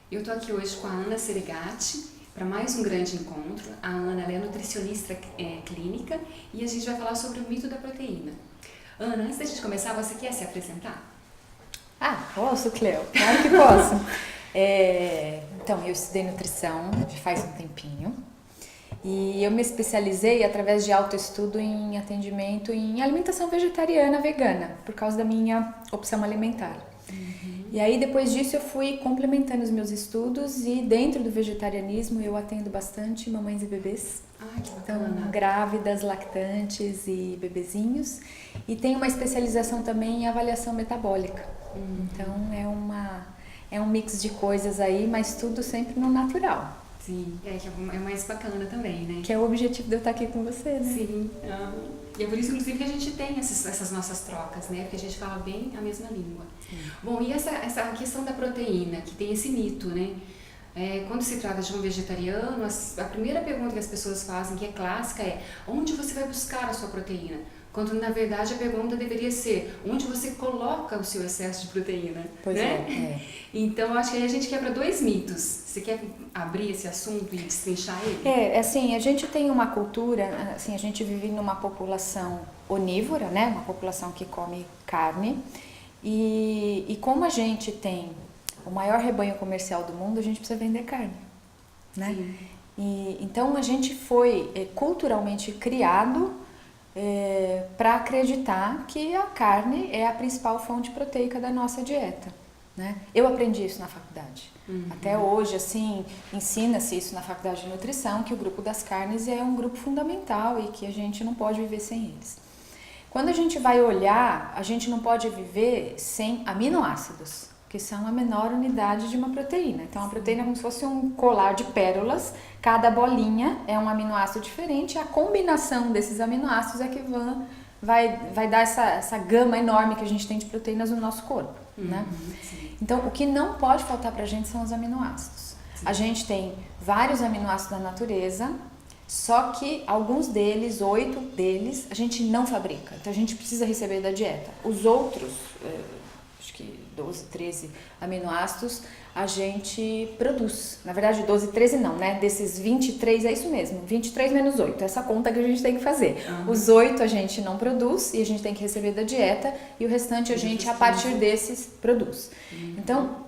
Eu estou aqui hoje com a Ana Serigati para mais um grande encontro. A Ana ela é nutricionista clínica e a gente vai falar sobre o mito da proteína. Ana, antes da gente começar, você quer se apresentar? Posso, Cleo? Claro que posso. Então, eu estudei nutrição já faz um tempinho e eu me especializei através de autoestudo em atendimento em alimentação vegetariana vegana, por causa da minha opção alimentar. E aí, depois disso, eu fui complementando os meus estudos e dentro do vegetarianismo eu atendo bastante mamães e bebês. Que bacana. Então, grávidas, lactantes e bebezinhos. E tenho uma especialização também em avaliação metabólica. Então, é um mix de coisas aí, mas tudo sempre no natural. Sim, que é mais bacana também, né? Que é o objetivo de eu estar aqui com você, né? Sim. E é por isso, inclusive, que a gente tem essas nossas trocas, né? Porque a gente fala bem a mesma língua. Sim. Bom, e essa questão da proteína, que tem esse mito, né? Quando se trata de um vegetariano, a primeira pergunta que as pessoas fazem, que é clássica, é: onde você vai buscar a sua proteína? Quando, na verdade, a pergunta deveria ser: onde você coloca o seu excesso de proteína? Pois né? Então, eu acho que aí a gente quebra dois mitos. Você quer abrir esse assunto e destrinchar ele? Assim, a gente tem uma cultura, assim, a gente vive numa população onívora, né? Uma população que come carne. E como a gente tem o maior rebanho comercial do mundo, a gente precisa vender carne, né? Sim. Então, a gente foi culturalmente criado para acreditar que a carne é a principal fonte proteica da nossa dieta, né? Eu aprendi isso na faculdade. Até hoje, assim, ensina-se isso na faculdade de nutrição, que o grupo das carnes é um grupo fundamental e que a gente não pode viver sem eles. Quando a gente vai olhar, a gente não pode viver sem aminoácidos, que são a menor unidade de uma proteína. Então, a proteína é como se fosse um colar de pérolas, cada bolinha é um aminoácido diferente, e a combinação desses aminoácidos é que vai dar essa gama enorme que a gente tem de proteínas no nosso corpo, né? Então, o que não pode faltar pra gente são os aminoácidos. Sim. A gente tem vários aminoácidos na natureza, só que alguns deles, 8 deles, a gente não fabrica. Então, a gente precisa receber da dieta. Os outros, acho que 12, 13 aminoácidos, a gente produz. Na verdade, 12, 13 não, né? Desses 23 é isso mesmo, 23 menos 8, essa conta que a gente tem que fazer. Os 8 a gente não produz e a gente tem que receber da dieta, e o restante a gente, a partir desses, produz. Então,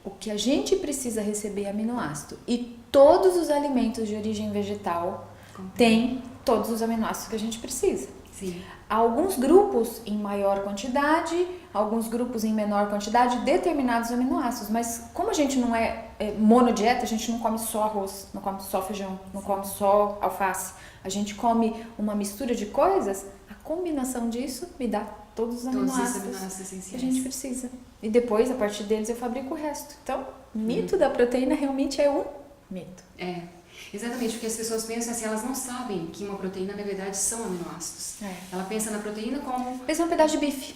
o que a gente precisa receber é aminoácido. E todos os alimentos de origem vegetal têm todos os aminoácidos que a gente precisa. Sim. Alguns grupos em maior quantidade, alguns grupos em menor quantidade, determinados aminoácidos. Mas como a gente não é monodieta, a gente não come só arroz, não come só feijão, não come só alface. A gente come uma mistura de coisas, a combinação disso me dá todos os aminoácidos essenciais que a gente precisa. E depois, a partir deles, eu fabrico o resto. Então, o mito da proteína realmente é um mito. Exatamente, porque as pessoas pensam assim, elas não sabem que uma proteína, na verdade, são aminoácidos. Ela pensa na proteína como... Pensa um pedaço de bife.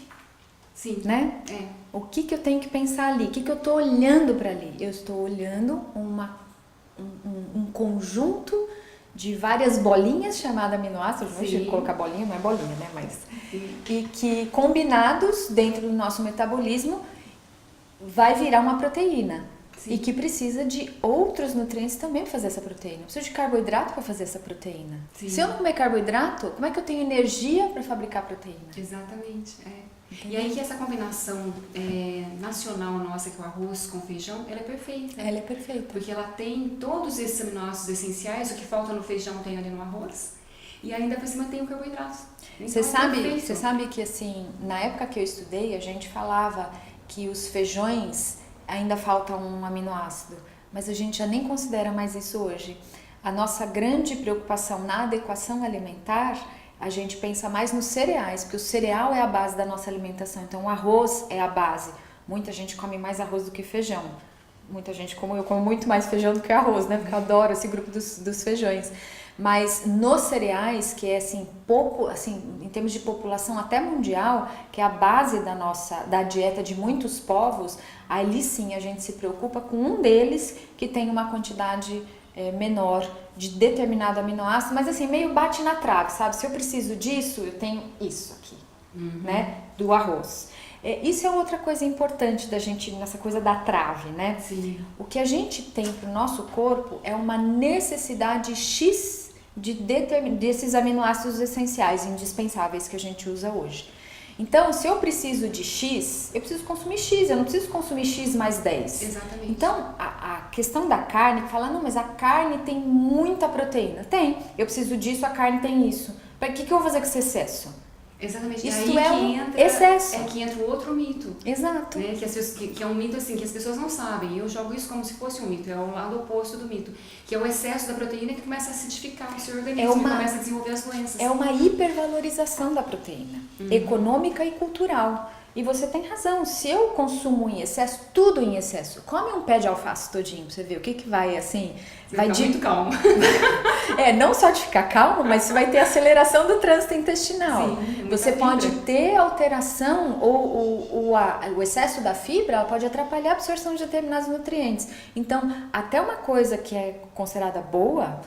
Sim. Né? O que eu tenho que pensar ali? O que eu estou olhando para ali? Eu estou olhando um conjunto de várias bolinhas chamadas aminoácidos. Não vou colocar bolinha, não é bolinha, né? Mas, e que combinados dentro do nosso metabolismo vai virar uma proteína. Sim. E que precisa de outros nutrientes também para fazer essa proteína. Eu preciso de carboidrato para fazer essa proteína. Sim. Se eu não comer carboidrato, como é que eu tenho energia para fabricar proteína? Exatamente, E aí que essa combinação nacional nossa, que é o arroz com feijão, ela é perfeita. Ela é perfeita. Porque ela tem todos esses aminoácidos essenciais, o que falta no feijão tem ali no arroz, e ainda por cima tem o carboidrato. Então, você sabe que, assim, na época que eu estudei, a gente falava que os feijões ainda falta um aminoácido, mas a gente já nem considera mais isso hoje. A nossa grande preocupação na adequação alimentar, a gente pensa mais nos cereais, porque o cereal é a base da nossa alimentação, então o arroz é a base. Muita gente come mais arroz do que feijão. Muita gente, como eu, como muito mais feijão do que arroz, né? Porque eu adoro esse grupo dos feijões. Mas nos cereais, que é assim, pouco, assim, em termos de população até mundial, que é a base da dieta de muitos povos, ali sim a gente se preocupa com um deles que tem uma quantidade menor de determinado aminoácido, mas assim, meio bate na trave, sabe? Se eu preciso disso, eu tenho isso aqui, né? Do arroz. Isso é outra coisa importante da gente, nessa coisa da trave, né? Sim. O que a gente tem para o nosso corpo é uma necessidade X desses aminoácidos essenciais, indispensáveis que a gente usa hoje. Então, se eu preciso de X, eu preciso consumir X, eu não preciso consumir X mais 10. Exatamente. Então, a questão da carne, fala, não, mas a carne tem muita proteína. Tem, eu preciso disso, a carne tem isso. Para que eu vou fazer com esse excesso? Exatamente. Isso aí é que um entra, excesso. É que entra o outro mito. Exato. Né? Que é um mito assim, que as pessoas não sabem. Eu jogo isso como se fosse um mito, é o lado oposto do mito. Que é o excesso da proteína que começa a acidificar o seu organismo e começa a desenvolver as doenças. É uma hipervalorização da proteína, econômica e cultural. E você tem razão, se eu consumo em excesso, tudo em excesso, come um pé de alface todinho pra você ver o que vai assim... Vai muito calmo. Não só de ficar calmo, mas você vai ter aceleração do trânsito intestinal. Sim, você pode ter alteração ou o excesso da fibra pode atrapalhar a absorção de determinados nutrientes. Então, até uma coisa que é considerada boa,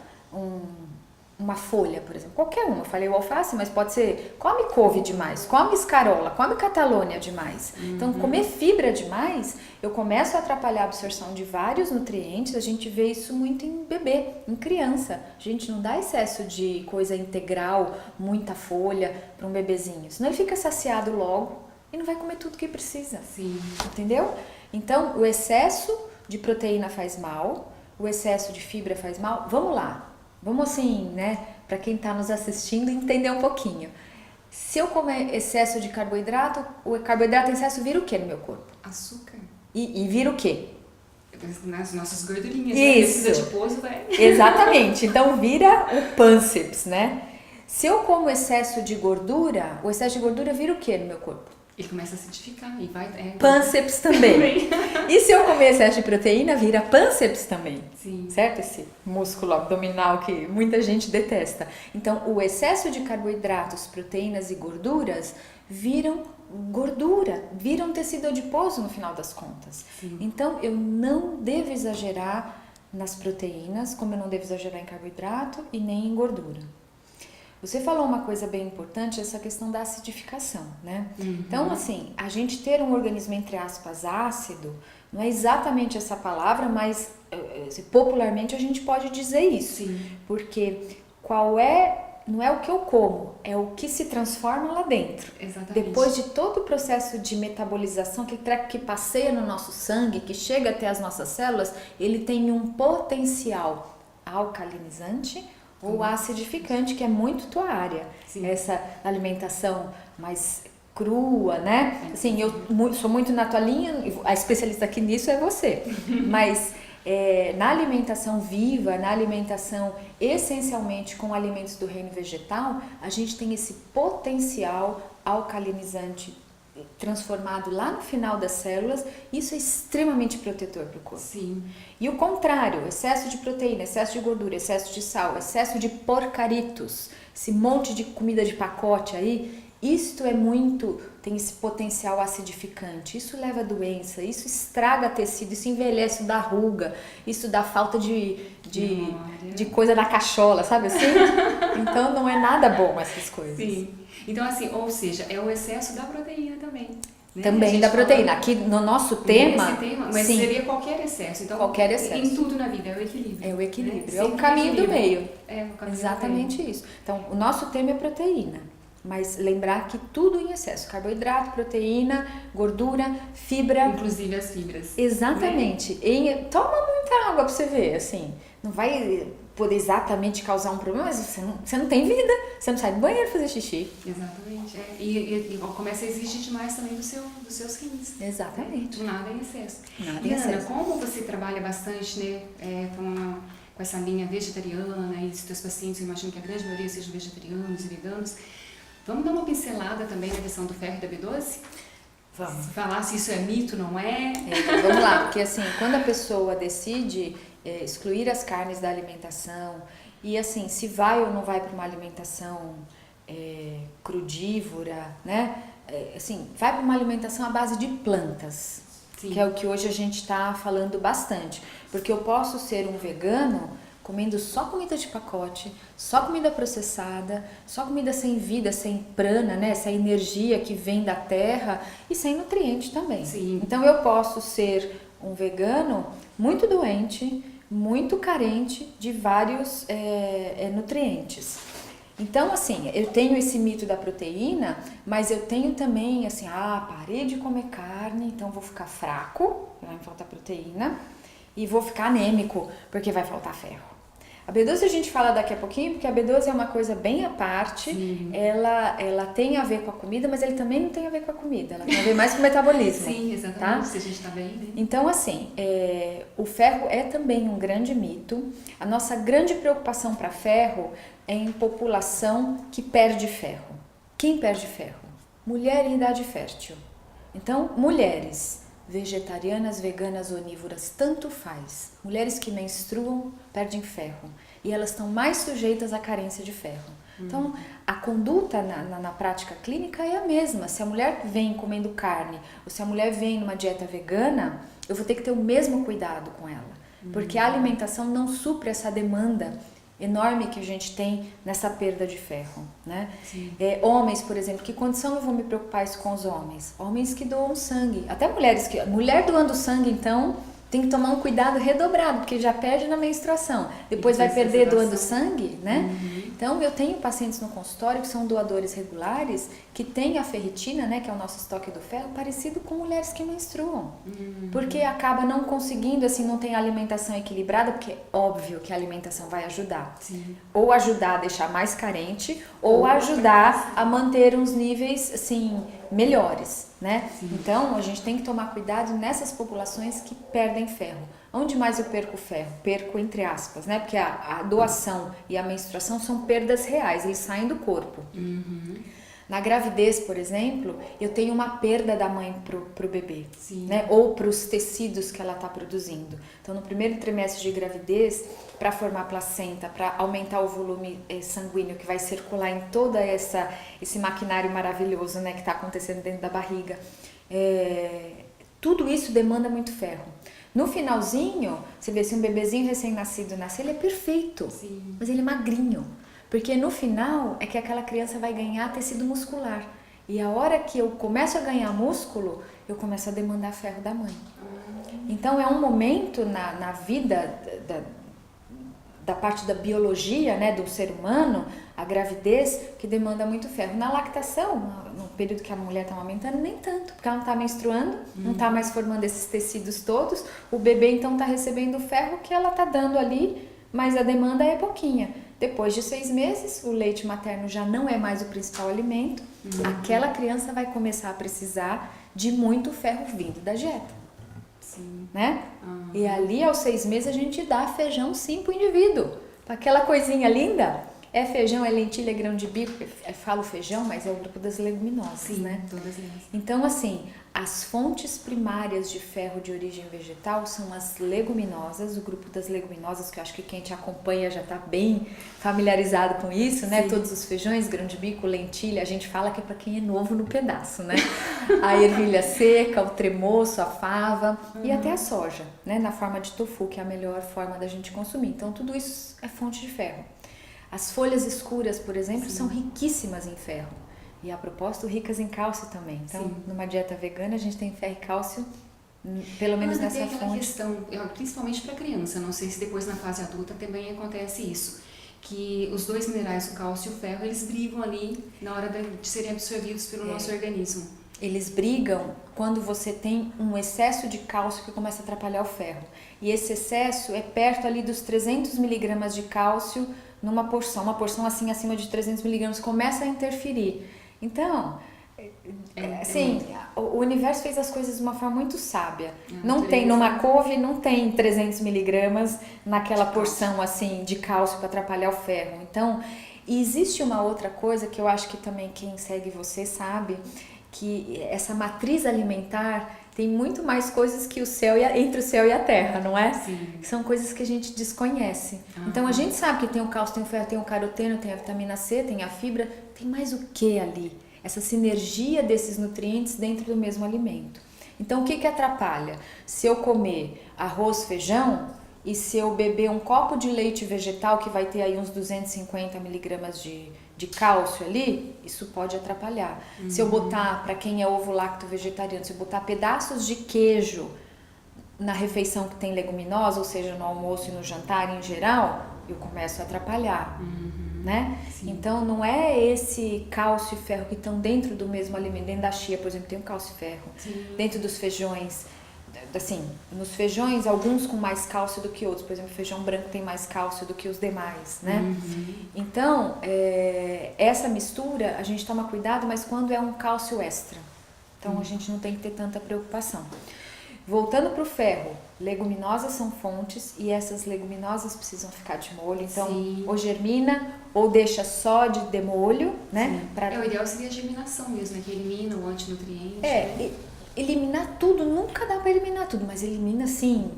uma folha, por exemplo, qualquer uma, eu falei o alface, mas pode ser, come couve demais, come escarola, come catalônia demais. Então, comer fibra demais, eu começo a atrapalhar a absorção de vários nutrientes, a gente vê isso muito em bebê, em criança. A gente não dá excesso de coisa integral, muita folha para um bebezinho, senão ele fica saciado logo e não vai comer tudo que precisa. Sim. Entendeu? Então, o excesso de proteína faz mal, o excesso de fibra faz mal. Vamos lá. Vamos assim, né, para quem está nos assistindo entender um pouquinho. Se eu comer excesso de carboidrato, o carboidrato em excesso vira o que no meu corpo? Açúcar. E vira o quê? Nas nossas gordurinhas. Isso. Né? Precisa de pouso, vai. Exatamente. Então vira o pânceps, né? Se eu como excesso de gordura, o excesso de gordura vira o que no meu corpo? Ele começa a acidificar e vai... Pânceps também. E se eu comer excesso de proteína, vira pânceps também. Sim. Certo? Esse músculo abdominal que muita gente detesta. Então, o excesso de carboidratos, proteínas e gorduras viram gordura, viram tecido adiposo no final das contas. Sim. Então, eu não devo exagerar nas proteínas, como eu não devo exagerar em carboidrato e nem em gordura. Você falou uma coisa bem importante, essa questão da acidificação, né? Então, assim, a gente ter um organismo, entre aspas, ácido, não é exatamente essa palavra, mas popularmente a gente pode dizer isso. Sim. Porque não é o que eu como, é o que se transforma lá dentro. Exatamente. Depois de todo o processo de metabolização, que treco que passeia no nosso sangue, que chega até as nossas células, ele tem um potencial alcalinizante ou acidificante, que é muito tua área. Sim. Essa alimentação mais crua, né? Assim, eu sou muito na tua linha, a especialista aqui nisso é você. Mas na alimentação viva, na alimentação essencialmente com alimentos do reino vegetal, a gente tem esse potencial alcalinizante transformado lá no final das células, isso é extremamente protetor para o corpo. Sim. E o contrário, excesso de proteína, excesso de gordura, excesso de sal, excesso de porcaritos, esse monte de comida de pacote aí, isto tem esse potencial acidificante, isso leva a doença, isso estraga tecido, isso envelhece, dá ruga, isso dá falta de coisa na cachola, sabe assim? Então não é nada bom essas coisas. Sim. Então, assim, ou seja, é o excesso da proteína também. Né? Também da proteína. Aqui no nosso tema. Mas sim, seria qualquer excesso. Então, qualquer excesso. Em tudo na vida, é o equilíbrio. É o equilíbrio. Né? É o caminho do meio. É o caminho Exatamente do meio. isso. Então, o nosso tema é proteína. Mas lembrar que tudo em excesso. Carboidrato, proteína, gordura, fibra. Inclusive as fibras. Exatamente. Né? Toma muita água pra você ver, assim. Não vai poder exatamente causar um problema, mas você não tem vida. Você não sai do banheiro fazer xixi. Exatamente. E começa a exigir demais também dos seus rins. Exatamente. Do nada em excesso. Nada e em Ana, excesso. como você trabalha bastante, né, com essa linha vegetariana e os teus pacientes, eu imagino que a grande maioria sejam vegetarianos e veganos, vamos dar uma pincelada também na questão do ferro e da B12? Vamos. Falar se isso é mito, não é? Então, vamos lá, porque assim, quando a pessoa decide excluir as carnes da alimentação e assim, se vai ou não vai para uma alimentação crudívora, né? Assim, vai para uma alimentação à base de plantas, Sim. que é o que hoje a gente está falando bastante. Porque eu posso ser um vegano, comendo só comida de pacote, só comida processada, só comida sem vida, sem prana, né? Sem energia que vem da terra e sem nutriente também. Sim. Então eu posso ser um vegano muito doente, muito carente de vários nutrientes. Então, assim, eu tenho esse mito da proteína, mas eu tenho também, assim, parei de comer carne, então vou ficar fraco, vai me faltar proteína, e vou ficar anêmico, porque vai faltar ferro. A B12 a gente fala daqui a pouquinho, porque a B12 é uma coisa bem à parte, ela tem a ver com a comida, mas ele também não tem a ver com a comida, ela tem a ver mais com o metabolismo. Sim, exatamente, tá? Se a gente tá bem, né? Então, assim, o ferro é também um grande mito. A nossa grande preocupação para ferro é em população que perde ferro. Quem perde ferro? Mulher em idade fértil. Então, mulheres vegetarianas, veganas, onívoras, tanto faz. Mulheres que menstruam perdem ferro e elas estão mais sujeitas à carência de ferro. Então, a conduta na prática clínica é a mesma. Se a mulher vem comendo carne ou se a mulher vem numa dieta vegana, eu vou ter que ter o mesmo cuidado com ela. Porque a alimentação não supre essa demanda enorme que a gente tem nessa perda de ferro, né? Homens, por exemplo, que condição eu vou me preocupar isso com os homens? Homens que doam sangue, até mulheres que... Mulher doando sangue, então, tem que tomar um cuidado redobrado, porque já perde na menstruação, depois vai perder doando sangue, né? Então, eu tenho pacientes no consultório que são doadores regulares, que têm a ferritina, né, que é o nosso estoque do ferro, parecido com mulheres que menstruam. Porque acaba não conseguindo, assim, não tem alimentação equilibrada, porque é óbvio que a alimentação vai ajudar. Sim. Ou ajudar a deixar mais carente, ou ajudar a manter uns níveis, assim, melhores, né? Então, a gente tem que tomar cuidado nessas populações que perdem ferro. Onde mais eu perco ferro? Perco entre aspas, né? Porque a doação e a menstruação são perdas reais, eles saem do corpo. Na gravidez, por exemplo, eu tenho uma perda da mãe pro bebê, né? Ou para os tecidos que ela está produzindo. Então, no primeiro trimestre de gravidez, para formar placenta, para aumentar o volume sanguíneo que vai circular em toda esse maquinário maravilhoso, né, que está acontecendo dentro da barriga, tudo isso demanda muito ferro. No finalzinho, você vê se um bebezinho recém-nascido nasce, ele é perfeito, mas ele é magrinho. Porque no final é que aquela criança vai ganhar tecido muscular. E a hora que eu começo a ganhar músculo, eu começo a demandar ferro da mãe. Então é um momento na vida da parte da biologia, né, do ser humano, a gravidez, que demanda muito ferro. Na lactação, no período que a mulher está amamentando, nem tanto, porque ela não está menstruando, não está mais formando esses tecidos todos, o bebê então está recebendo o ferro que ela está dando ali, mas a demanda é pouquinha. Depois de 6 meses, o leite materno já não é mais o principal alimento, aquela criança vai começar a precisar de muito ferro vindo da dieta. Né? E ali aos 6 meses a gente dá feijão sim pro indivíduo. Aquela coisinha linda, é feijão, é lentilha, é grão de bico, eu falo feijão, mas é o grupo das leguminosas, né? Todas elas. Então, assim, as fontes primárias de ferro de origem vegetal são as leguminosas, o grupo das leguminosas, que eu acho que quem te acompanha já está bem familiarizado com isso, né? Todos os feijões, grão de bico, lentilha, a gente fala que é para quem é novo no pedaço, né? A ervilha seca, o tremoço, a fava e até a soja, né? Na forma de tofu, que é a melhor forma da gente consumir. Então, tudo isso é fonte de ferro. As folhas escuras, por exemplo, são riquíssimas em ferro. E a propósito, ricas em cálcio também. Então, numa dieta vegana, a gente tem ferro e cálcio, pelo menos nessa tem aquela fonte. questão, principalmente para criança, não sei se depois na fase adulta também acontece isso, que os dois minerais, o cálcio e o ferro, eles brigam ali na hora de serem absorvidos pelo nosso organismo. Eles brigam quando você tem um excesso de cálcio que começa a atrapalhar o ferro. E esse excesso é perto ali dos 300 miligramas de cálcio numa porção. Uma porção assim acima de 300 miligramas começa a interferir. Então, assim, o universo fez as coisas de uma forma muito sábia. Não tem, numa couve, não tem 300 miligramas naquela porção assim de cálcio para atrapalhar o ferro. Então, e existe uma outra coisa que eu acho que também quem segue você sabe, que essa matriz alimentar tem muito mais coisas que entre o céu e a terra, não é? São coisas que a gente desconhece. Então a gente sabe que tem o cálcio, tem o ferro, tem o caroteno, tem a vitamina C, tem a fibra, tem mais o que ali? Essa sinergia desses nutrientes dentro do mesmo alimento. Então o que atrapalha? Se eu comer arroz, feijão, e se eu beber um copo de leite vegetal, que vai ter aí uns 250 miligramas de cálcio ali, isso pode atrapalhar. Se eu botar, para quem é ovo-lacto vegetariano, se eu botar pedaços de queijo na refeição que tem leguminosa, ou seja, no almoço e no jantar em geral, eu começo a atrapalhar, né? Sim. Então, não é esse cálcio e ferro que estão dentro do mesmo alimento. Dentro da chia, por exemplo, tem um cálcio e ferro. Sim. Dentro dos feijões, assim, nos feijões, alguns com mais cálcio do que outros. Por exemplo, o feijão branco tem mais cálcio do que os demais, né? Então, essa mistura, a gente toma cuidado, mas quando é um cálcio extra. Então, a gente não tem que ter tanta preocupação. Voltando para o ferro, leguminosas são fontes e essas leguminosas precisam ficar de molho. Então, Sim. ou germina ou deixa só de demolho, né? O ideal seria a germinação mesmo, né? Que elimina o antinutriente. né? Eliminar tudo, nunca dá para eliminar tudo, mas elimina sim.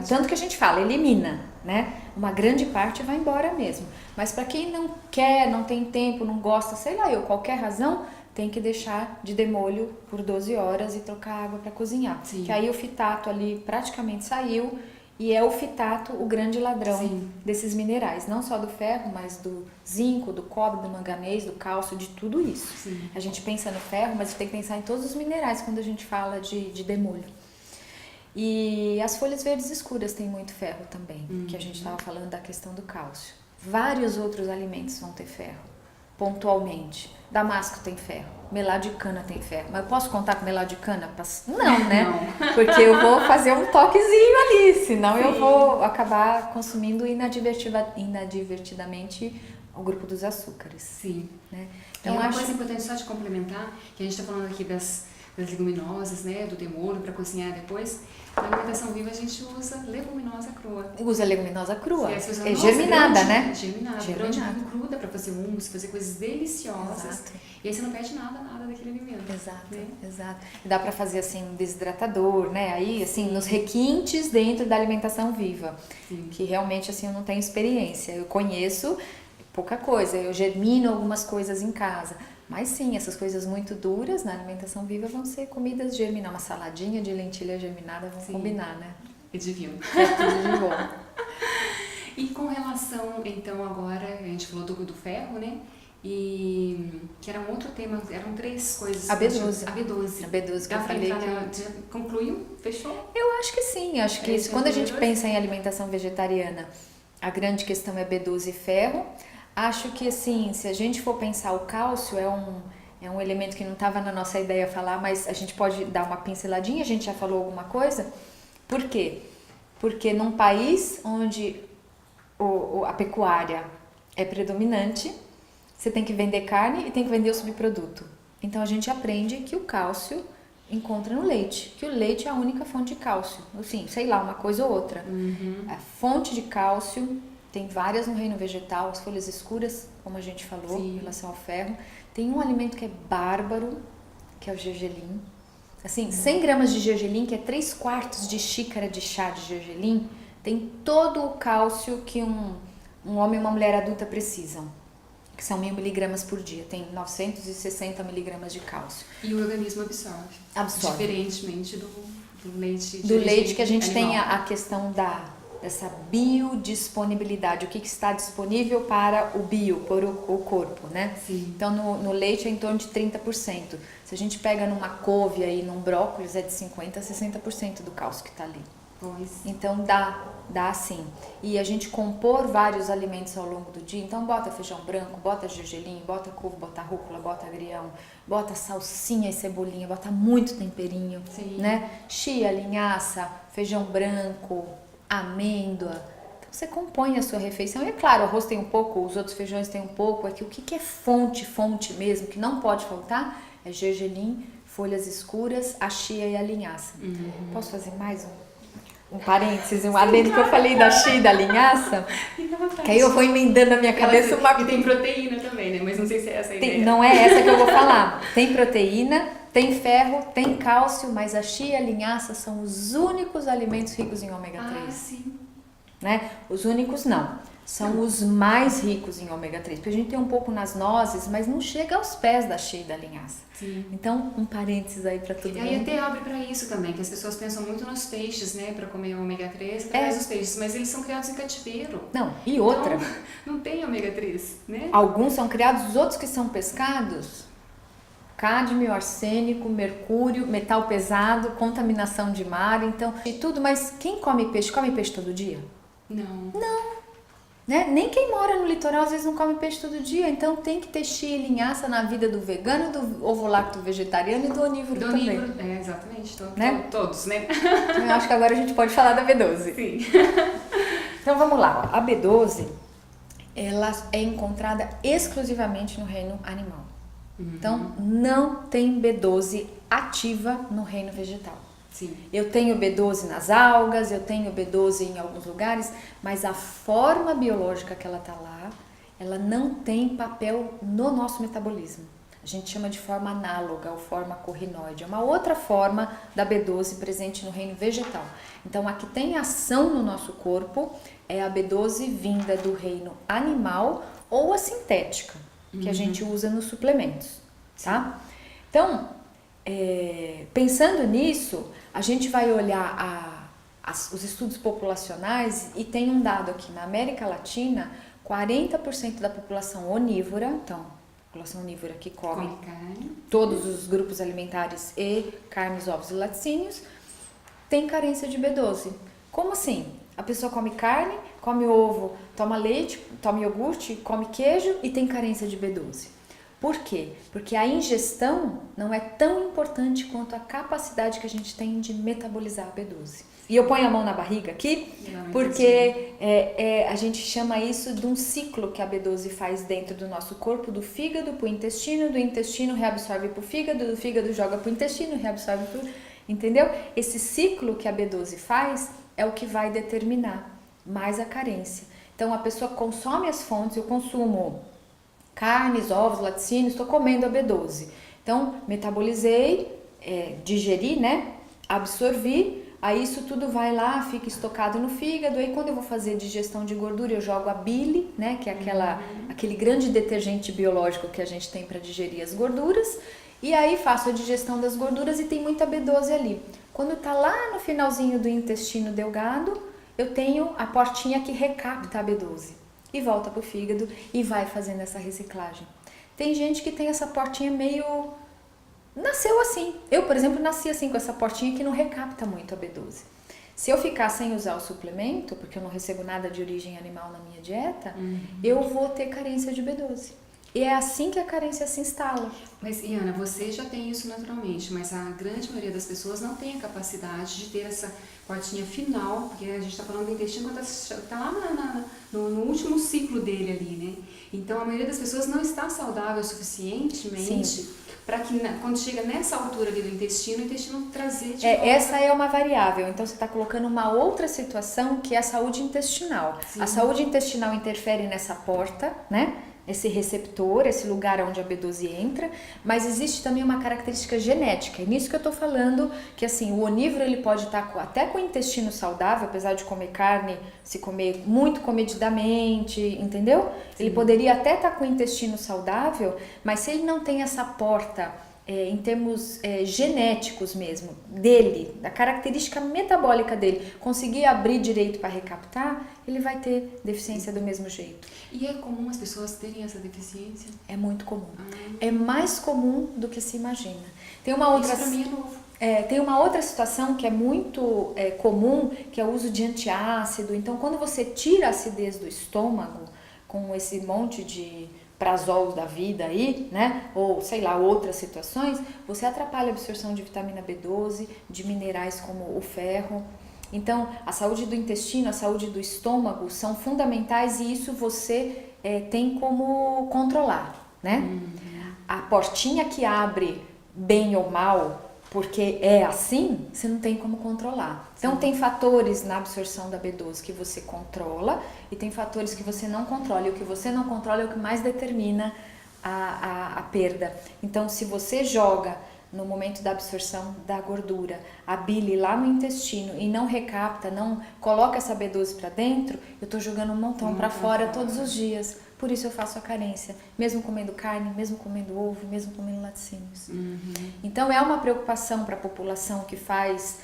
Tanto que a gente fala, elimina, né? Uma grande parte vai embora mesmo. Mas para quem não quer, não tem tempo, não gosta, sei lá eu, qualquer razão, tem que deixar de demolho por 12 horas e trocar água para cozinhar. Sim. Que aí o fitato ali praticamente saiu e é o fitato o grande ladrão desses minerais. Não só do ferro, mas do zinco, do cobre, do manganês, do cálcio, de tudo isso. Sim. A gente pensa no ferro, mas tem que pensar em todos os minerais quando a gente fala de demolho. E as folhas verdes escuras têm muito ferro também, que a gente estava falando da questão do cálcio. Vários outros alimentos vão ter ferro, pontualmente. Damasco tem ferro, melado de cana tem ferro. Mas eu posso contar com melado de cana? Não, né? Não. Porque eu vou fazer um toquezinho ali, senão eu vou acabar consumindo inadvertidamente o grupo dos açúcares. Sim. Né? Então, uma coisa importante só de complementar, que a gente está falando aqui das leguminosas, né, do demolho para cozinhar depois. Na alimentação viva a gente usa leguminosa crua. Usa leguminosa crua. É germinada, grande, né? Germinada. Grande cruda para fazer hummus, fazer coisas deliciosas. Exato. E aí você não perde nada daquele alimento. Exato, né? exato. E dá para fazer assim um desidratador, né? Aí, assim, nos requintes dentro da alimentação viva. Sim. Que realmente, assim, eu não tenho experiência. Eu conheço pouca coisa. Eu germino algumas coisas em casa. Mas sim, essas coisas muito duras na alimentação viva vão ser comidas germinadas. Uma saladinha de lentilha germinada vão combinar, né? É divino. É tudo de bom. E com relação, então, agora, a gente falou do ferro, né? E que era um outro tema, eram 3 coisas. A B12. A B12. A B12 que eu falei já concluiu? Fechou? Eu acho que sim. Acho que quando a gente pensa em alimentação vegetariana, a grande questão é B12 e ferro. Acho que, assim, se a gente for pensar, o cálcio é um elemento que não estava na nossa ideia falar, mas a gente pode dar uma pinceladinha, a gente já falou alguma coisa. Por quê? Porque num país onde a pecuária é predominante, você tem que vender carne e tem que vender o subproduto. Então, a gente aprende que o cálcio encontra no leite, que o leite é a única fonte de cálcio. Assim, sei lá, uma coisa ou outra. A fonte de cálcio... Tem várias no reino vegetal, as folhas escuras, como a gente falou, em relação ao ferro. Tem um alimento que é bárbaro, que é o gergelim. Assim, 100 gramas de gergelim, que é 3/4 de xícara de chá de gergelim, tem todo o cálcio que um homem e uma mulher adulta precisam, que são 1000 miligramas por dia. Tem 960 miligramas de cálcio. E o organismo absorve. Absorve. Diferentemente do leite. Do leite que a gente tem a questão dessa biodisponibilidade, o que está disponível para o o corpo, né? Sim. Então, no leite é em torno de 30%. Se a gente pega numa couve e num brócolis, é de 50% a 60% do cálcio que está ali. Pois. Então, dá sim. E a gente compor vários alimentos ao longo do dia, então bota feijão branco, bota gergelim, bota couve, bota rúcula, bota agrião, bota salsinha e cebolinha, bota muito temperinho, né? Chia, linhaça, feijão branco, amêndoa. Então você compõe a sua refeição. E é claro, o arroz tem um pouco, os outros feijões tem um pouco. É que o que é fonte mesmo, que não pode faltar, é gergelim, folhas escuras, a chia e a linhaça. Posso fazer mais um parênteses, um adendo que eu falei da chia e da linhaça? Que aí eu vou emendando na minha cabeça uma... E tem proteína também, né? Mas não sei se é essa a ideia. Não é essa que eu vou falar. Tem proteína, tem ferro, tem cálcio, mas a chia e a linhaça são os únicos alimentos ricos em ômega 3. Ah, sim. né? Os únicos não. São os mais ricos em ômega 3, porque a gente tem um pouco nas nozes, mas não chega aos pés da chia e da linhaça. Sim. Então, um parênteses aí para todo E mundo. aí até abre para isso também, que as pessoas pensam muito nos peixes, né, para comer ômega 3 através dos peixes, mas eles são criados em cativeiro. Não, e outra. Então, não tem ômega 3, né? Alguns são criados, os outros que são pescados, cádmio, arsênico, mercúrio, metal pesado, contaminação de mar, então, e tudo, mas quem come peixe todo dia? Não. Né? Nem quem mora no litoral às vezes não come peixe todo dia, então tem que ter chia e linhaça na vida do vegano, do ovo-lacto vegetariano e do onívoro também. Exatamente, Né? Todos, né? Então, eu acho que agora a gente pode falar da B12. Sim. Então vamos lá, ó. A B12, ela é encontrada exclusivamente no reino animal. Então não tem B12 ativa no reino vegetal. Sim. Eu tenho B12 nas algas, eu tenho B12 em alguns lugares, mas a forma biológica que ela está lá, ela não tem papel no nosso metabolismo. A gente chama de forma análoga ou forma corrinoide. É uma outra forma da B12 presente no reino vegetal. Então, a que tem ação no nosso corpo é a B12 vinda do reino animal ou a sintética, que a gente usa nos suplementos, tá? Então, pensando nisso, a gente vai olhar os estudos populacionais e tem um dado aqui, na América Latina, 40% da população onívora, então, população onívora que come carne, todos os grupos alimentares e carnes, ovos e laticínios, tem carência de B12. Como assim? A pessoa come carne, come ovo, toma leite, toma iogurte, come queijo e tem carência de B12. Por quê? Porque a ingestão não é tão importante quanto a capacidade que a gente tem de metabolizar a B12. E eu ponho a mão na barriga aqui, porque a gente chama isso de um ciclo que a B12 faz dentro do nosso corpo, do fígado para o intestino, do intestino reabsorve para o fígado, do fígado joga para o intestino, reabsorve para o... Entendeu? Esse ciclo que a B12 faz é o que vai determinar mais a carência. Então, a pessoa consome as fontes, eu consumo carnes, ovos, laticínios, estou comendo a B12. Então, metabolizei, digeri, né? Absorvi, aí isso tudo vai lá, fica estocado no fígado, aí quando eu vou fazer digestão de gordura, eu jogo a bile, né? Que é aquele grande detergente biológico que a gente tem para digerir as gorduras, e aí faço a digestão das gorduras e tem muita B12 ali. Quando tá lá no finalzinho do intestino delgado, eu tenho a portinha que recapta a B12. E volta pro fígado e vai fazendo essa reciclagem. Tem gente que tem essa portinha meio... Nasceu assim. Eu, por exemplo, nasci assim com essa portinha que não recapta muito a B12. Se eu ficar sem usar o suplemento, porque eu não recebo nada de origem animal na minha dieta, eu vou ter carência de B12. E é assim que a carência se instala. Mas, Iana, você já tem isso naturalmente, mas a grande maioria das pessoas não tem a capacidade de ter essa portinha final, porque a gente está falando do intestino quando está lá no último ciclo dele ali, né? Então, a maioria das pessoas não está saudável suficientemente para que, quando chega nessa altura ali do intestino, o intestino trazer de volta. Essa é uma variável, então você está colocando uma outra situação que é a saúde intestinal. Sim. A saúde intestinal interfere nessa porta, né? Esse receptor, esse lugar onde a B12 entra, mas existe também uma característica genética, é nisso que eu tô falando, que assim, o onívoro ele pode estar até com o intestino saudável, apesar de comer carne, se comer muito comedidamente, entendeu? Sim. Ele poderia até estar com o intestino saudável, mas se ele não tem essa porta, em termos genéticos mesmo, dele, da característica metabólica dele, conseguir abrir direito para recaptar, ele vai ter deficiência do mesmo jeito. E é comum as pessoas terem essa deficiência? É muito comum. É mais comum do que se imagina. Tem uma outra... Isso pra mim é novo. Tem uma outra situação que é muito comum, que é o uso de antiácido. Então, quando você tira a acidez do estômago, com esse monte de prazols da vida aí, né? Ou, sei lá, outras situações, você atrapalha a absorção de vitamina B12, de minerais como o ferro. Então, a saúde do intestino, a saúde do estômago são fundamentais e isso você tem como controlar, né? A portinha que abre bem ou mal, porque é assim, você não tem como controlar. Então, tem fatores na absorção da B12 que você controla e tem fatores que você não controla. E o que você não controla é o que mais determina a perda. Então, se você joga no momento da absorção da gordura, a bile lá no intestino e não recapta, não coloca essa B12 para dentro, eu estou jogando um montão para fora todos os dias. Por isso eu faço a carência, mesmo comendo carne, mesmo comendo ovo, mesmo comendo laticínios. Então é uma preocupação para a população que faz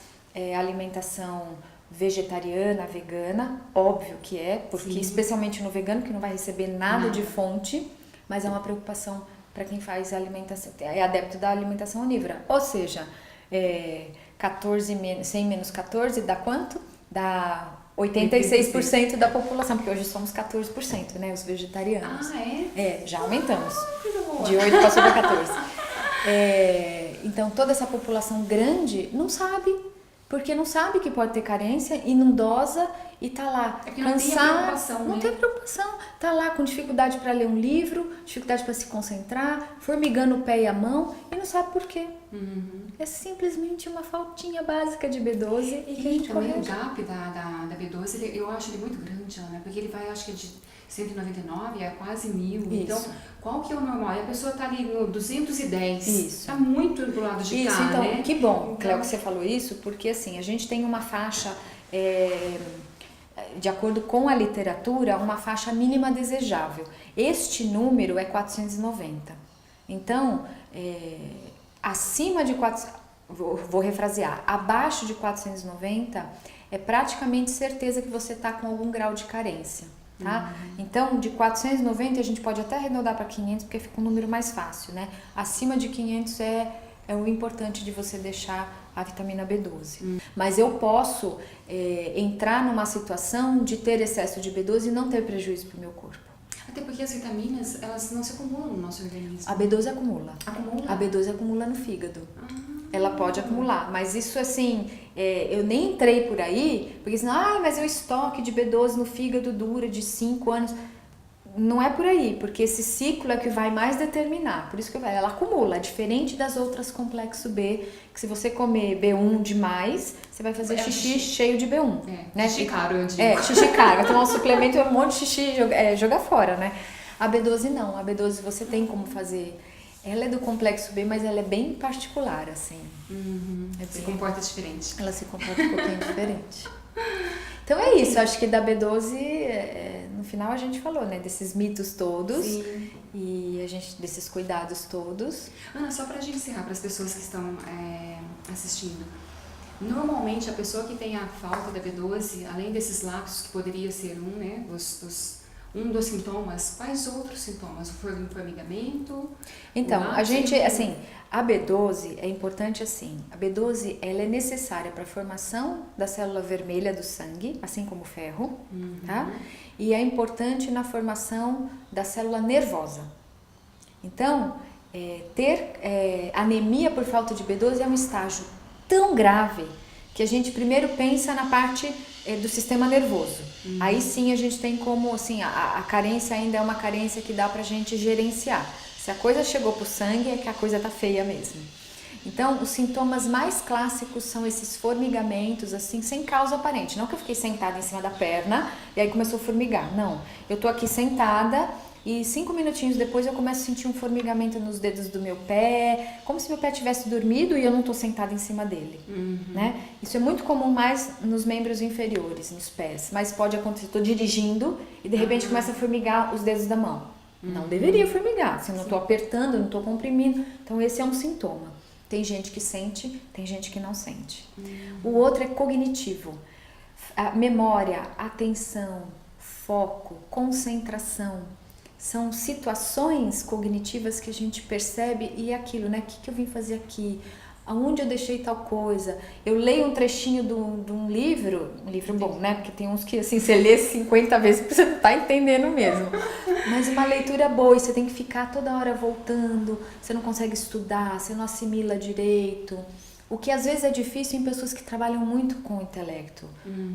alimentação vegetariana, vegana, óbvio que é, porque especialmente no vegano, que não vai receber nada de fonte, mas é uma preocupação para quem faz alimentação, é adepto da alimentação onívora. Ou seja, 100 menos 14 dá quanto? Dá 86% da população, porque hoje somos 14%, né, os vegetarianos. Já aumentamos. De 8 passou para 14. Então, toda essa população grande não sabe, porque não sabe que pode ter carência e não dosa e tá lá cansado, não tem preocupação, tá lá com dificuldade para ler um livro, dificuldade para se concentrar, formigando o pé e a mão e não sabe por quê. É simplesmente uma faltinha básica de B12 e que a gente também corrige. o gap da B12, eu acho ele muito grande, Ana, porque ele vai, acho que de 199 a quase 1000. Isso. Então, qual que é o normal? E a pessoa tá ali no 210. Isso. Tá muito do lado de cá, então, né? que bom, então, Cléo, que você falou isso, porque assim, a gente tem uma faixa, de acordo com a literatura, uma faixa mínima desejável. Este número é 490. Então, acima de 400, vou refrasear, abaixo de 490 é praticamente certeza que você está com algum grau de carência. Tá? Então, de 490 a gente pode até arredondar para 500 porque fica um número mais fácil, né? Acima de 500 é o importante de você deixar a vitamina B12. Mas eu posso entrar numa situação de ter excesso de B12 e não ter prejuízo para o meu corpo. Até porque as vitaminas, elas não se acumulam no nosso organismo. A B12 acumula. Acumula? A B12 acumula no fígado. Ela pode acumular, mas isso assim, eu nem entrei por aí, porque senão, mas o estoque de B12 no fígado dura de 5 anos. Não é por aí, porque esse ciclo é que vai mais determinar. Por isso que ela acumula, diferente das outras complexo B, que se você comer B1 demais, você vai fazer xixi cheio de B1. Né? Xixi caro, eu digo. Xixi caro. Tomar um suplemento, um monte de xixi, jogar fora, né? A B12 não, a B12 você tem como fazer. Ela é do complexo B, mas ela é bem particular, assim. Se comporta diferente. Ela se comporta um pouquinho diferente. Então é isso, acho que da B12, no final a gente falou, né, desses mitos todos. Sim. E desses cuidados todos. Ana, só pra gente encerrar, para as pessoas que estão assistindo, normalmente a pessoa que tem a falta da B12, além desses lapsos que poderia ser né, um dos sintomas, quais outros sintomas? O formigamento? Então, a gente, assim, a B12 é importante assim, a B12 ela é necessária para a formação da célula vermelha do sangue, assim como o ferro, tá? E é importante na formação da célula nervosa. Então, ter anemia por falta de B12 é um estágio tão grave que a gente primeiro pensa na parte do sistema nervoso. Aí sim a gente tem como, assim, a carência ainda é uma carência que dá pra gente gerenciar. Se a coisa chegou pro sangue é que a coisa tá feia mesmo. Então, os sintomas mais clássicos são esses formigamentos, assim, sem causa aparente. Não que eu fiquei sentada em cima da perna e aí começou a formigar. Não, eu tô aqui sentada e 5 minutinhos depois eu começo a sentir um formigamento nos dedos do meu pé, como se meu pé tivesse dormido e eu não tô sentada em cima dele, né? Isso é muito comum mais nos membros inferiores, nos pés, mas pode acontecer, tô dirigindo e de repente começa a formigar os dedos da mão. Não deveria formigar, se eu não tô apertando, não tô comprimindo, então esse é um sintoma. Tem gente que sente, tem gente que não sente. O outro é cognitivo. A memória, atenção, foco, concentração. São situações cognitivas que a gente percebe e é aquilo, né? O que eu vim fazer aqui? Aonde eu deixei tal coisa? Eu leio um trechinho de um livro bom, né? Porque tem uns que assim, você lê 50 vezes porque você não tá entendendo mesmo. Mas uma leitura boa e você tem que ficar toda hora voltando, você não consegue estudar, você não assimila direito. O que às vezes é difícil em pessoas que trabalham muito com o intelecto,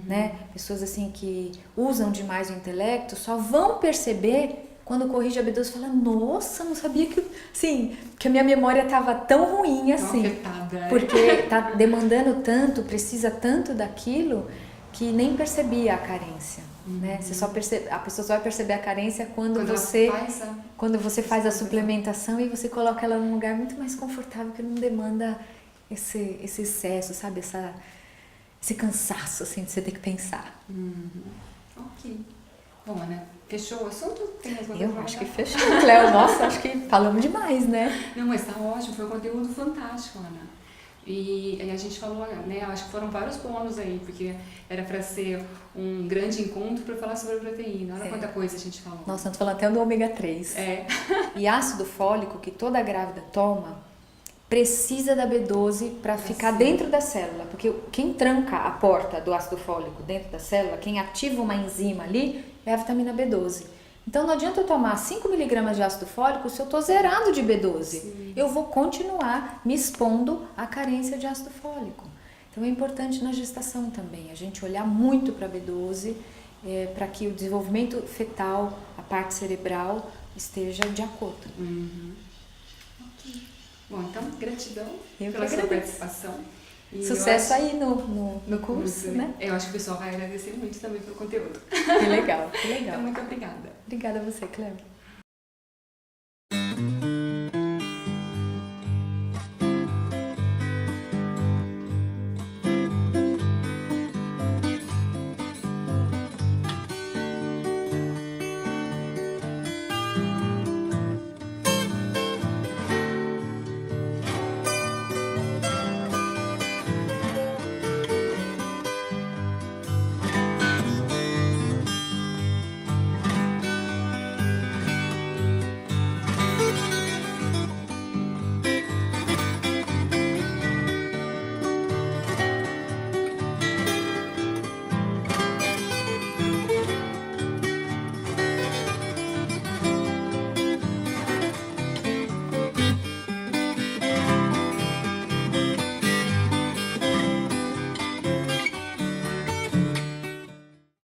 né? Pessoas assim que usam demais o intelecto só vão perceber quando corrige a B12 e fala, nossa, não sabia que a minha memória estava tão ruim assim. Afetada, porque tá demandando tanto, precisa tanto daquilo, que nem percebia a carência, né? Você só a pessoa só vai perceber a carência quando você faz a suplementação e você coloca ela num lugar muito mais confortável, que não demanda esse excesso, sabe? Esse cansaço, assim, de você ter que pensar. Ok. Bom, Ana, fechou o assunto? Tem mais Eu acho que fechou, Cléo. Nossa, acho que falamos demais, né? Não, mas tá ótimo, foi um conteúdo fantástico, Ana. E a gente falou, né, acho que foram vários bônus aí, porque era para ser um grande encontro para falar sobre a proteína. Olha quanta coisa a gente falou. Nossa, estamos falando até do ômega 3. E ácido fólico, que toda grávida toma, precisa da B12 para ficar dentro da célula. Porque quem tranca a porta do ácido fólico dentro da célula, quem ativa uma enzima ali, é a vitamina B12. Então não adianta eu tomar 5 mg de ácido fólico se eu estou zerado de B12. Sim. Eu vou continuar me expondo à carência de ácido fólico. Então é importante na gestação também a gente olhar muito para a B12 para que o desenvolvimento fetal, a parte cerebral, esteja de acordo. Ok. Bom, então gratidão pela sua participação. E sucesso aí no curso, né? Eu acho que o pessoal vai agradecer muito também pelo conteúdo. Que legal, que legal. Então, muito obrigada. Obrigada a você, Cléo.